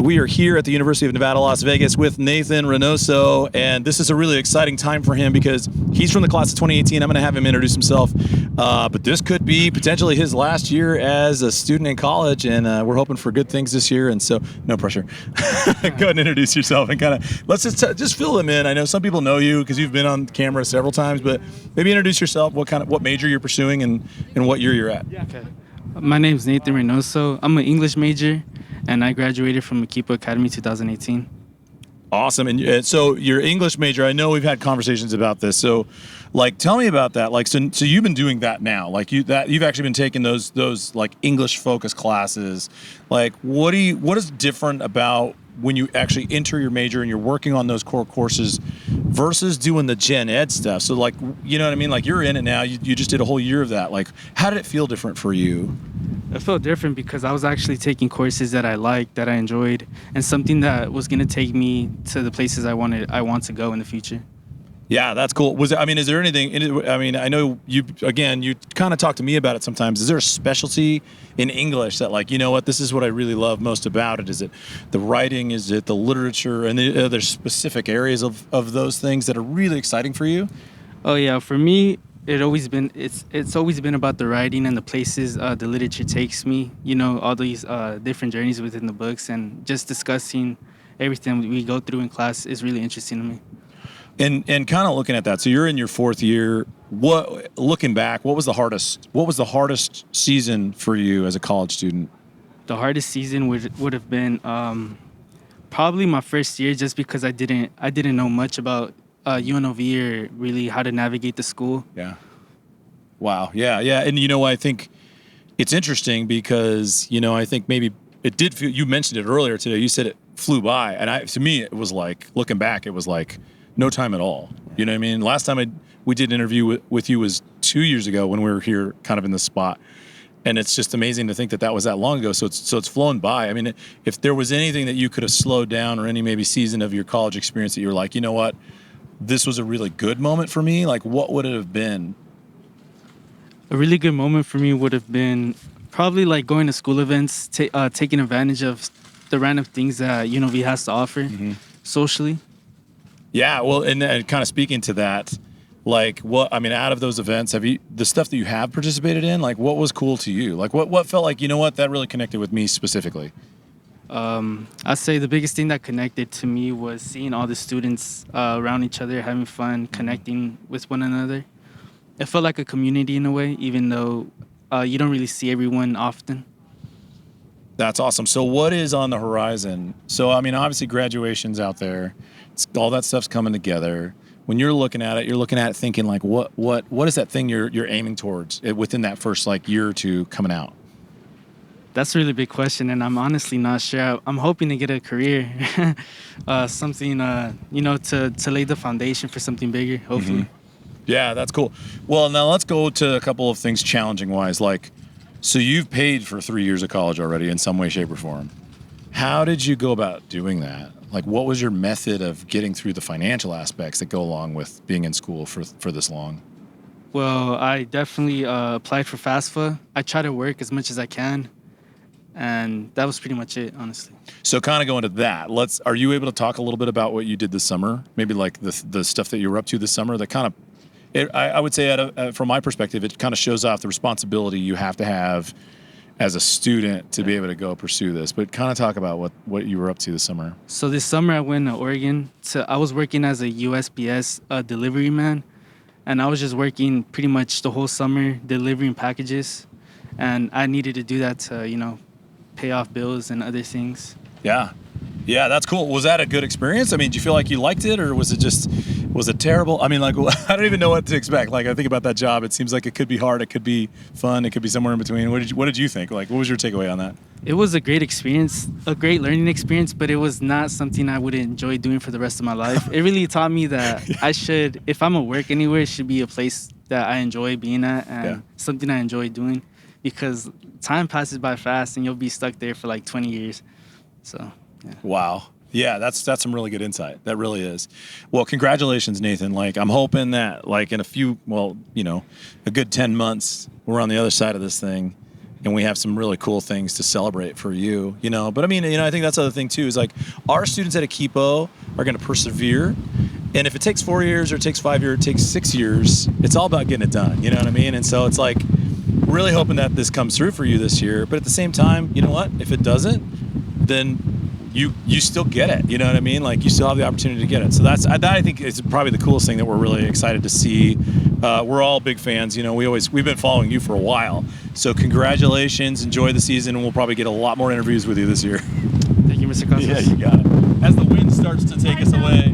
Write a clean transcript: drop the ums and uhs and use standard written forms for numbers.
We are here at the University of Nevada, Las Vegas with Nathan Reynoso, and this is a really exciting time for him because he's from the class of 2018. I'm going to have him introduce himself, but this could be potentially his last year as a student in college, and we're hoping for good things this year, and so no pressure. Go ahead and introduce yourself and kind of let's just fill them in. I know some people know you because you've been on camera several times, but maybe introduce yourself, what major you're pursuing, and what year you're at. Okay. My name's Nathan Reynoso. I'm an English major, and I graduated from Equipo Academy 2018. Awesome. And so your English major, I know we've had conversations about this. So, tell me about that. So you've been doing that now. You've actually been taking those English focused classes. What is different about when you actually enter your major and you're working on those core courses versus doing the gen ed stuff? So you know what I mean? You're in it now. You just did a whole year of that. How did it feel different for you? It felt different because I was actually taking courses that I liked, that I enjoyed, and something that was going to take me to the places I want to go in the future. Yeah, that's cool. Is there anything? I know you kind of talk to me about it sometimes. Is there a specialty in English that, you know what, this is what I really love most about it? Is it the writing? Is it the literature? And are there specific areas of those things that are really exciting for you? Oh yeah, for me, it's always been about the writing and the places the literature takes me. You know, all these different journeys within the books, and just discussing everything we go through in class is really interesting to me. And kind of looking at that, so you're in your fourth year. Looking back, what was the hardest season for you as a college student? The hardest season would have been probably my first year, just because I didn't know much about UNLV or really how to navigate the school. Yeah. Wow. Yeah. And I think it's interesting because I think maybe it did feel. You mentioned it earlier today. You said it flew by, and to me it was looking back, it was no time at all. You know what I mean? Last time we did an interview with you was 2 years ago when we were here kind of in this spot. And it's just amazing to think that was that long ago. So it's flown by. I mean, if there was anything that you could have slowed down, or any maybe season of your college experience that you're like, you know what, this was a really good moment for me, what would it have been? A really good moment for me would have been probably going to school events, taking advantage of the random things that UNLV has to offer socially. Yeah, well, and kind of speaking to that, out of those events, the stuff that you have participated in, what was cool to you? What felt like, you know what, that really connected with me specifically? I'd say the biggest thing that connected to me was seeing all the students around each other, having fun, connecting with one another. It felt like a community in a way, even though you don't really see everyone often. That's awesome. So what is on the horizon? So, obviously graduation's out there. All that stuff's coming together. When you're looking at it thinking what is that thing you're aiming towards within that first year or two coming out? That's a really big question, and I'm honestly not sure. I'm hoping to get a career, something to lay the foundation for something bigger, hopefully. Mm-hmm. Yeah, that's cool. Well, now let's go to a couple of things challenging wise. So you've paid for 3 years of college already in some way, shape, or form. How did you go about doing that? What was your method of getting through the financial aspects that go along with being in school for this long? Well, I definitely applied for FAFSA. I try to work as much as I can, and that was pretty much it, honestly. So kind of going to that, are you able to talk a little bit about what you did this summer? Maybe the stuff that you were up to this summer that kind of, I would say from my perspective, it kind of shows off the responsibility you have to have as a student to be able to go pursue this, but kind of talk about what you were up to this summer. So this summer I went to Oregon. I was working as a USPS delivery man, and I was just working pretty much the whole summer delivering packages, and I needed to do that to, pay off bills and other things. Yeah, that's cool. Was that a good experience? Did you feel like you liked it, or was it terrible? I don't even know what to expect. I think about that job. It seems like it could be hard. It could be fun. It could be somewhere in between. What did you think? What was your takeaway on that? It was a great experience, a great learning experience, but it was not something I would enjoy doing for the rest of my life. It really taught me that I should, if I'm going to work anywhere, it should be a place that I enjoy being at and something I enjoy doing, because time passes by fast and you'll be stuck there for 20 years. So... yeah. Wow. Yeah, that's some really good insight. That really is. Well, congratulations, Nathan. I'm hoping that in a good 10 months, we're on the other side of this thing and we have some really cool things to celebrate for you, you know. But I mean, you know, I think that's the other thing too, is like our students at Equipo are going to persevere. And if it takes 4 years or it takes 5 years, it takes 6 years, it's all about getting it done. You know what I mean? And so it's like really hoping that this comes through for you this year. But at the same time, you know what? If it doesn't, then you still get it. You know what I mean? Like you still have the opportunity to get it. So that I think is probably the coolest thing that we're really excited to see. We're all big fans. You know, we've been following you for a while. So congratulations, enjoy the season, and we'll probably get a lot more interviews with you this year. Thank you, Mr. Casas. Yeah, you got it. As the wind starts to take us away.